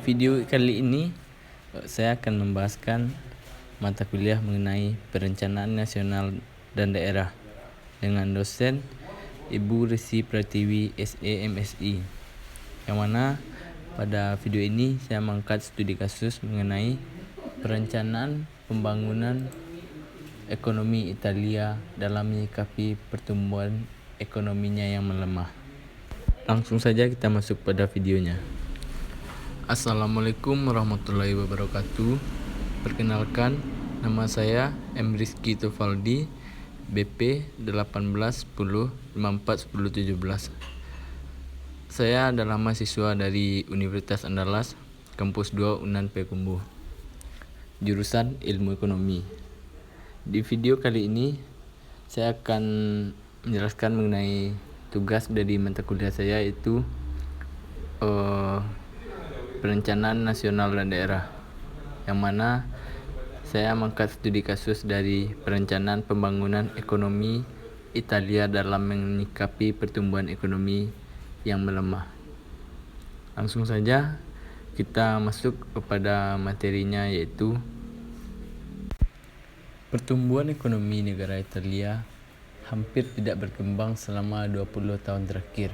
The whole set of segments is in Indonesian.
video kali ini saya akan membahaskan mata kuliah mengenai perencanaan nasional dan daerah dengan dosen Ibu Resi Pratiwi SAMSI, yang mana pada video ini saya mengangkat studi kasus mengenai perencanaan pembangunan ekonomi Italia dalam menyikapi pertumbuhan ekonominya yang melemah. Langsung saja kita masuk pada videonya. Assalamualaikum warahmatullahi wabarakatuh. Perkenalkan, nama saya M. Rizky Tufaldi, BP 1810541017. Saya adalah mahasiswa dari Universitas Andalas, Kampus 2 Unan Payakumbuh, jurusan Ilmu Ekonomi. Di video kali ini saya akan menjelaskan mengenai tugas dari mata kuliah saya, yaitu perencanaan nasional dan daerah, yang mana saya mengangkat studi kasus dari perencanaan pembangunan ekonomi Italia dalam menyikapi pertumbuhan ekonomi yang melemah. Langsung saja kita masuk kepada materinya, yaitu pertumbuhan ekonomi negara Italia hampir tidak berkembang selama 20 tahun terakhir.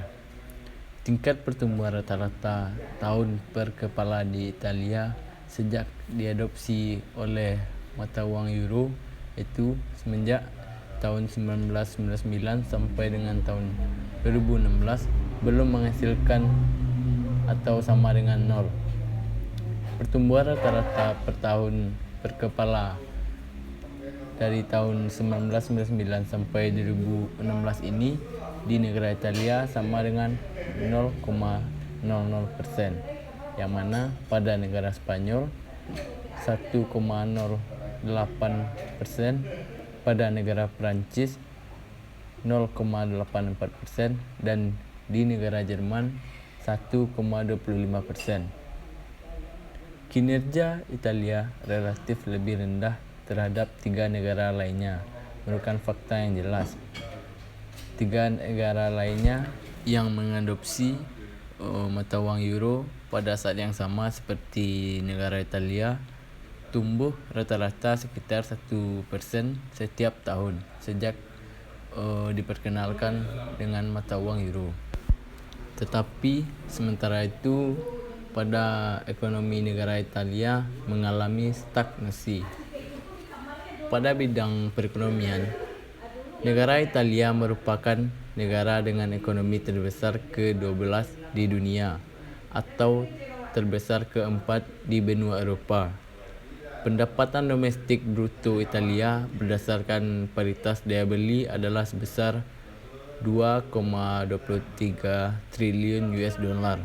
Tingkat pertumbuhan rata-rata tahun per kepala di Italia sejak diadopsi oleh mata uang euro, yaitu semenjak tahun 1999 sampai dengan tahun 2016 belum menghasilkan atau sama dengan nol. Pertumbuhan rata-rata per tahun per kepala dari tahun 1999 sampai 2016 ini di negara Italia sama dengan 0,00%, yang mana pada negara Spanyol 1,08%, pada negara Prancis 0,84%, dan di negara Jerman 1,25%. Kinerja Italia relatif lebih rendah terhadap 3 negara lainnya merupakan fakta yang jelas. 3 negara lainnya yang mengadopsi mata uang euro pada saat yang sama seperti negara Italia tumbuh rata-rata sekitar 1% setiap tahun sejak diperkenalkan dengan mata uang euro. Tetapi sementara itu pada ekonomi negara Italia mengalami stagnasi. Pada bidang perekonomian, negara Italia merupakan negara dengan ekonomi terbesar ke-12 di dunia atau terbesar ke-4 di benua Eropa. Pendapatan domestik bruto Italia berdasarkan paritas daya beli adalah sebesar 2,23 triliun US dollar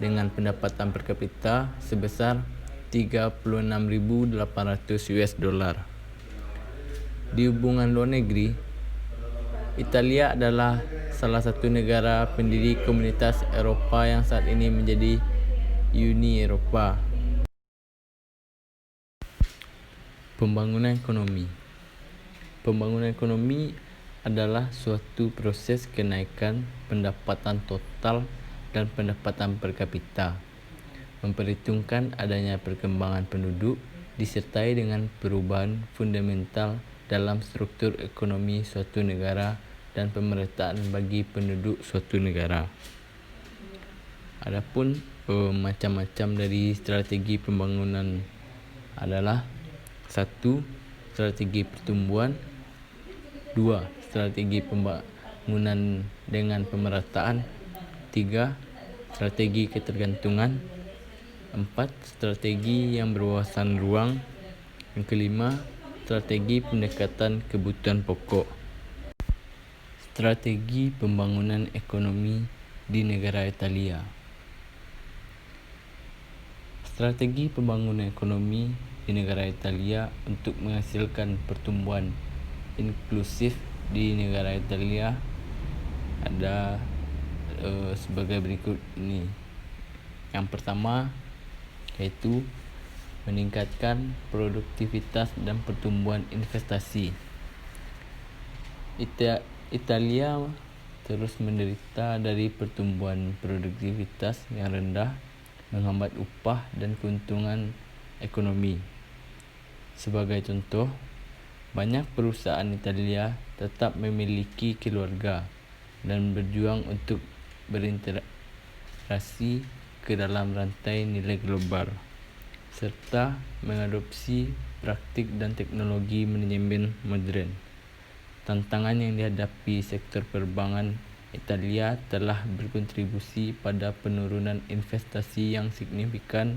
dengan pendapatan per kapita sebesar 36.800 US dollar. Di hubungan luar negeri, Italia adalah salah satu negara pendiri Komunitas Eropa yang saat ini menjadi Uni Eropa. Pembangunan ekonomi. Pembangunan ekonomi adalah suatu proses kenaikan pendapatan total dan pendapatan per kapita, memperhitungkan adanya perkembangan penduduk disertai dengan perubahan fundamental dalam struktur ekonomi suatu negara dan pemerataan bagi penduduk suatu negara. Adapun macam-macam dari strategi pembangunan adalah: 1. Strategi pertumbuhan, 2. Strategi pembangunan dengan pemerataan, 3. Strategi ketergantungan, 4. Strategi yang berwawasan ruang, yang kelima, strategi pendekatan kebutuhan pokok. Strategi pembangunan ekonomi di negara Italia. Strategi pembangunan ekonomi di negara Italia untuk menghasilkan pertumbuhan inklusif di negara Italia ada sebagai berikut ini. Yang pertama yaitu meningkatkan produktivitas dan pertumbuhan investasi. Italia terus menderita dari pertumbuhan produktivitas yang rendah menghambat upah dan keuntungan ekonomi. Sebagai contoh, banyak perusahaan Italia tetap memiliki keluarga dan berjuang untuk berinteraksi ke dalam rantai nilai global, serta mengadopsi praktik dan teknologi manajemen modern. Tantangan yang dihadapi sektor perbankan Italia telah berkontribusi pada penurunan investasi yang signifikan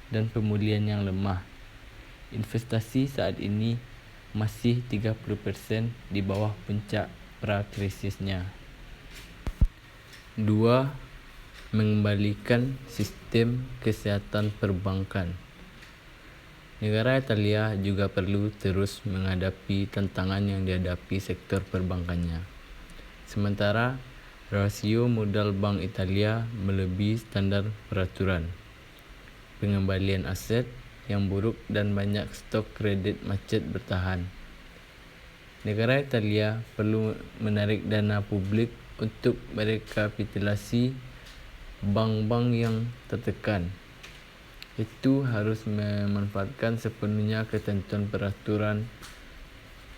dan pemulihan yang lemah. Investasi saat ini masih 30% di bawah puncak pra-krisisnya. 2. Mengembalikan sistem kesehatan perbankan. Negara Italia juga perlu terus menghadapi tantangan yang dihadapi sektor perbankannya. Sementara rasio modal Bank Italia melebihi standar peraturan, pengembalian aset yang buruk dan banyak stok kredit macet bertahan. Negara Italia perlu menarik dana publik untuk merekapitulasi bank-bank yang tertekan. Itu harus memanfaatkan sepenuhnya ketentuan peraturan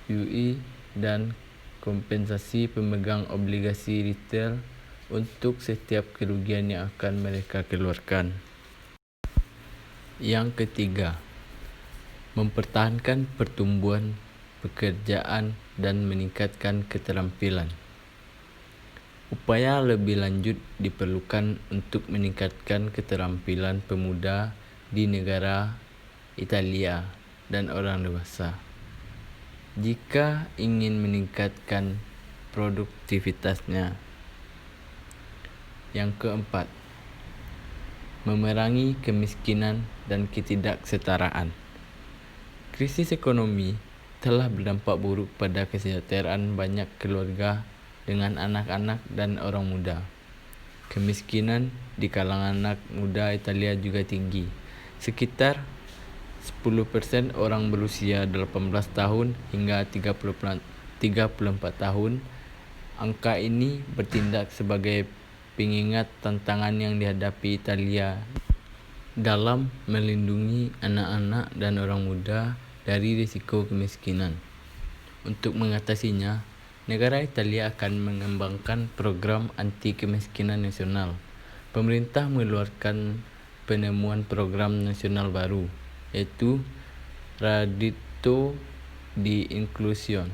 UI dan kompensasi pemegang obligasi retail untuk setiap kerugian yang akan mereka keluarkan. Yang ketiga, mempertahankan pertumbuhan pekerjaan dan meningkatkan keterampilan. Upaya lebih lanjut diperlukan untuk meningkatkan keterampilan pemuda di negara Italia dan orang dewasa. Jika ingin meningkatkan produktivitasnya. Yang keempat, memerangi kemiskinan dan ketidaksetaraan. Krisis ekonomi telah berdampak buruk pada kesejahteraan banyak keluarga dengan anak-anak dan orang muda. Kemiskinan di kalangan anak muda Italia juga tinggi. Sekitar 10% orang berusia 18 tahun hingga 34 tahun. Angka ini bertindak sebagai pengingat tantangan yang dihadapi Italia dalam melindungi anak-anak dan orang muda dari risiko kemiskinan. Untuk mengatasinya, negara Italia akan mengembangkan program anti kemiskinan nasional. Pemerintah mengeluarkan penemuan program nasional baru, yaitu Reddito di Inclusion.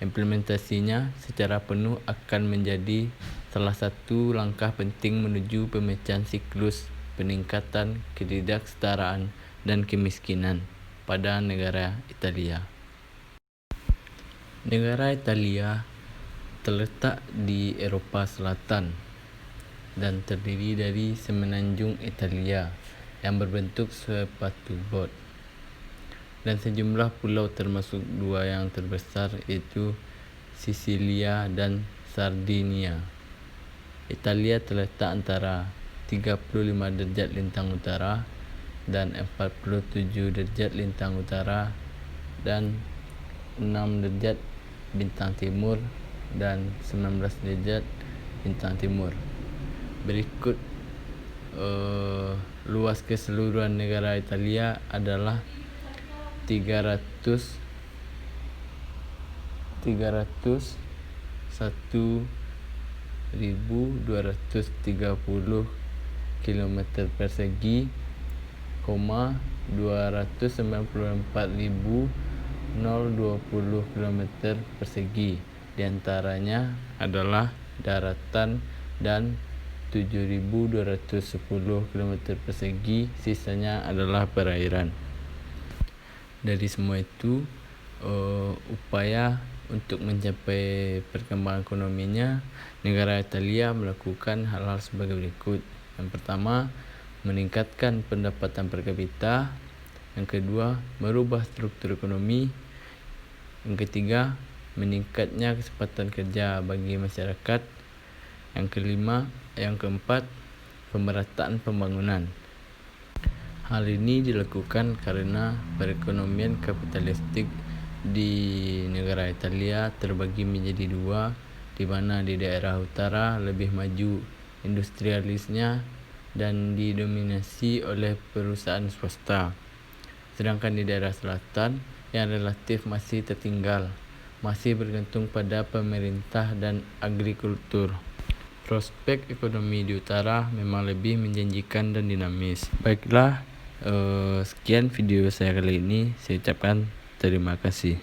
Implementasinya secara penuh akan menjadi salah satu langkah penting menuju pemecahan siklus peningkatan ketidaksetaraan dan kemiskinan pada negara Italia. Negara Italia terletak di Eropa Selatan dan terdiri dari semenanjung Italia yang berbentuk sepatu bot dan sejumlah pulau termasuk dua yang terbesar yaitu Sisilia dan Sardinia. Italia terletak antara 35 derajat lintang utara dan 47 derajat lintang utara dan 6 derajat bintang timur dan 19 derajat bintang timur. Berikut luas keseluruhan negara Italia adalah 301.230 km persegi, 294.020 km persegi. Di antaranya adalah daratan dan 7.210 km persegi, sisanya adalah perairan. Dari semua itu, upaya untuk mencapai perkembangan ekonominya, negara Italia melakukan hal-hal sebagai berikut. Yang pertama, meningkatkan pendapatan per kapita. Yang kedua, merubah struktur ekonomi. Yang ketiga, meningkatnya kesempatan kerja bagi masyarakat. Yang keempat, pemerataan pembangunan. Hal ini dilakukan karena perekonomian kapitalistik di negara Italia terbagi menjadi dua, di mana di daerah utara lebih maju industrialisnya dan didominasi oleh perusahaan swasta. Sedangkan di daerah selatan yang relatif masih tertinggal, masih bergantung pada pemerintah dan agrikultur. Prospek ekonomi di utara memang lebih menjanjikan dan dinamis. Baiklah, sekian video saya kali ini. Saya ucapkan terima kasih.